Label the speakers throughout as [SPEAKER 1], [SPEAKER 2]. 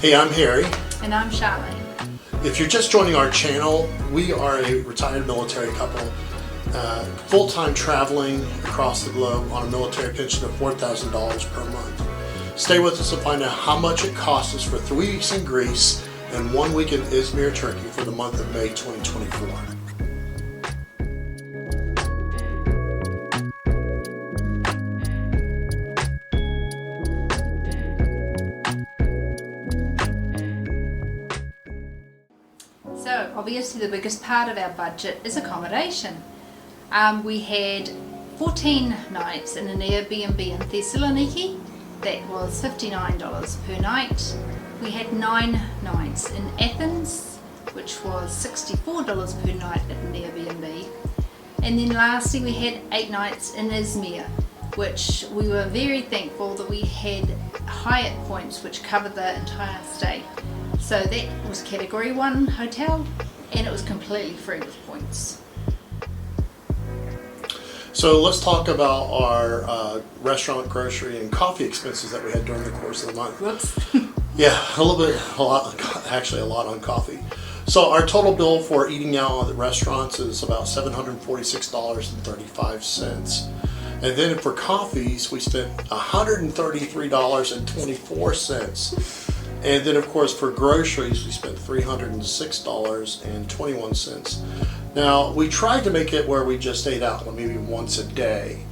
[SPEAKER 1] Hey, I'm Harry.
[SPEAKER 2] And I'm Charlene.
[SPEAKER 1] If you're just joining our channel, we are a retired military couple, full-time traveling across the globe on a military pension of $4,000 per month. Stay with us to find out how much it costs us for 3 weeks in Greece and 1 week in Izmir, Turkey for the month of May 2024.
[SPEAKER 2] So obviously the biggest part of our budget is accommodation. We had 14 nights in an Airbnb in Thessaloniki. That was $59 per night. We had 9 nights in Athens, which was $64 per night at an Airbnb. And then lastly we had 8 nights in Izmir, which we were very thankful that we had Hyatt points which covered the entire stay. So that was category 1 hotel, and it was completely free with points.
[SPEAKER 1] So let's talk about our restaurant, grocery, and coffee expenses that we had during the course of the month.
[SPEAKER 2] Whoops.
[SPEAKER 1] Yeah, a lot, actually a lot on coffee. So our total bill for eating out at the restaurants is about $746.35. And then for coffees, we spent $133.24. And then, of course, for groceries, we spent $306.21. Now, we tried to make it where we just ate out maybe once a day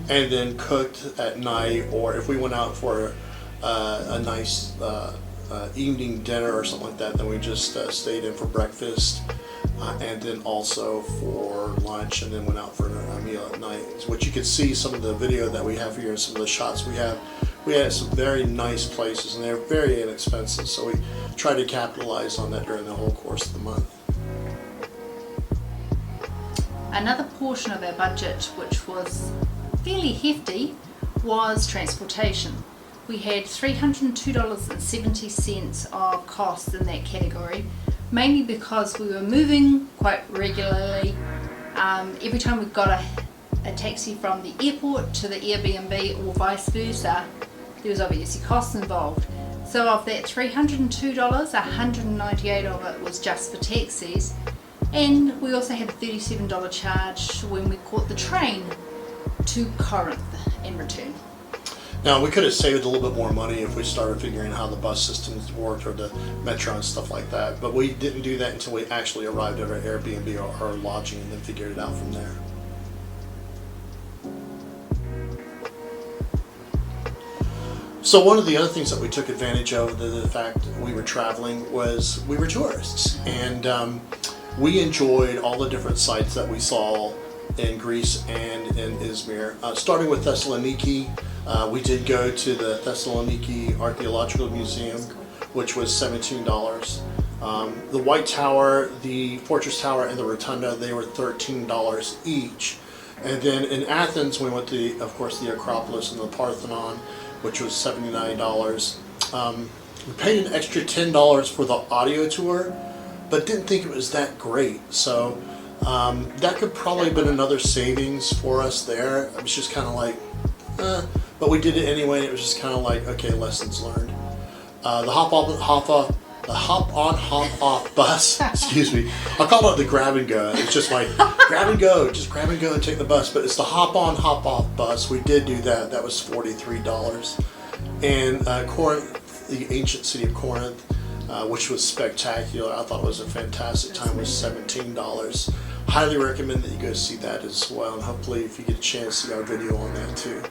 [SPEAKER 1] and then cooked at night, or if we went out for a nice evening dinner or something like that, then we just stayed in for breakfast and then also for lunch, and then went out for a meal at night. What you can see, some of the video that we have here and some of the shots we have, we had some very nice places and they're very inexpensive, so we try to capitalize on that during the whole course of the month.
[SPEAKER 2] Another portion of our budget, which was fairly hefty, was transportation. We had $302.70 of costs in that category, mainly because we were moving quite regularly. Every time we got a taxi from the airport to the Airbnb or vice versa, there was obviously costs involved. So of that $302, $198 of it was just for taxis, and we also had a $37 charge when we caught the train to Corinth and return.
[SPEAKER 1] Now, we could have saved a little bit more money if we started figuring out how the bus systems worked or the metro and stuff like that, but we didn't do that until we actually arrived at our Airbnb or our lodging and then figured it out from there. So one of the other things that we took advantage of, the fact that we were traveling, was we were tourists, and we enjoyed all the different sites that we saw in Greece and in Izmir. Starting with Thessaloniki, we did go to the Thessaloniki Archaeological Museum, which was $17. The White Tower, the Fortress Tower, and the Rotunda, they were $13 each. And then in Athens, we went to, of course, the Acropolis and the Parthenon, which was $79. We paid an extra $10 for the audio tour, but didn't think it was that great. So that could probably have been another savings for us there. It was just kind of like, but we did it anyway, and it was just kind of like, okay, lessons learned. The hop on, hop off bus, excuse me. I'll call it the grab and go. It's just like grab and go and take the bus. But it's the hop on, hop off bus. We did do that. That was $43. And Corinth, the ancient city of Corinth, which was spectacular. I thought it was a fantastic time, was $17. Highly recommend that you go see that as well. And hopefully if you get a chance, see our video on that too.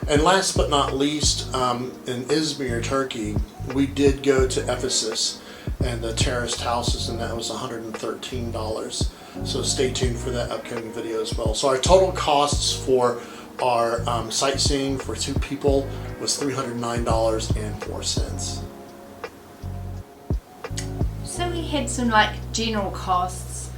[SPEAKER 1] And last but not least, in Izmir, Turkey, we did go to Ephesus and the terraced houses, and that was $113. So stay tuned for that upcoming video as well. So our total costs for our sightseeing for 2 people was $309.04.
[SPEAKER 2] So we had some general costs.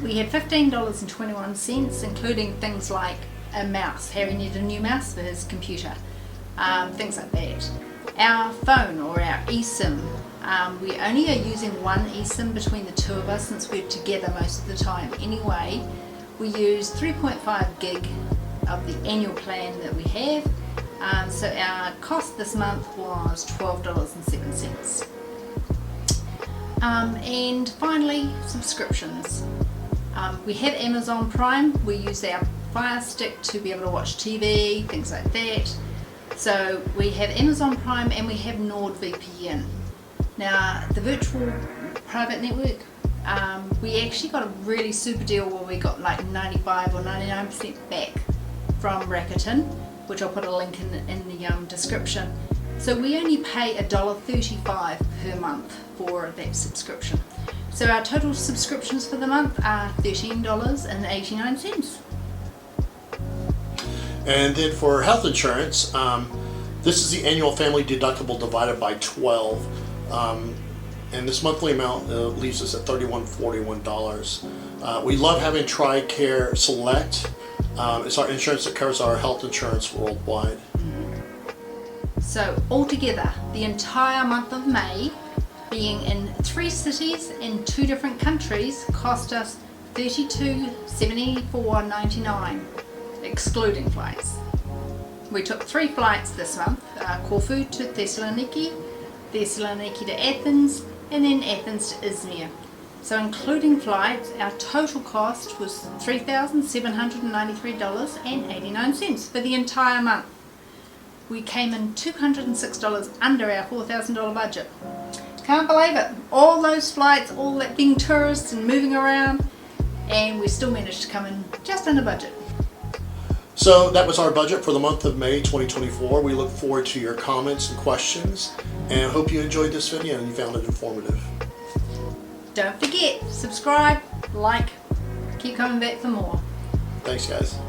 [SPEAKER 2] We had $15.21, including things like a mouse. Harry needed a new mouse for his computer, things like that. Our phone or our eSIM, we only are using one eSIM between the 2 of us since we're together most of the time anyway. We use 3.5 gig of the annual plan that we have, So our cost this month was $12.07. And finally, subscriptions. We have Amazon Prime. We use our Fire Stick to be able to watch TV, things like that. So we have Amazon Prime and we have NordVPN. Now, the virtual private network, we actually got a really super deal where we got like 95 or 99% back from Rakuten, which I'll put a link in the description. So we only pay $1.35 per month for that subscription. So our total subscriptions for the month are $13.89.
[SPEAKER 1] And then for health insurance, this is the annual family deductible divided by 12. And this monthly amount leaves us at $31.41. We love having TRICARE Select. It's our insurance that covers our health insurance worldwide.
[SPEAKER 2] So altogether, the entire month of May, being in 3 cities in 2 different countries, cost us $32.74.99, excluding flights. We took 3 flights this month, Corfu to Thessaloniki, Thessaloniki to Athens, and then Athens to Izmir. So including flights, our total cost was $3,793.89 for the entire month. We came in $206 under our $4,000 budget. Can't believe it. All those flights, all that being tourists and moving around, and we still managed to come in just under budget.
[SPEAKER 1] So that was our budget for the month of May 2024. We look forward to your comments and questions, and hope you enjoyed this video and you found it informative.
[SPEAKER 2] Don't forget, subscribe, like, keep coming back for more.
[SPEAKER 1] Thanks, guys.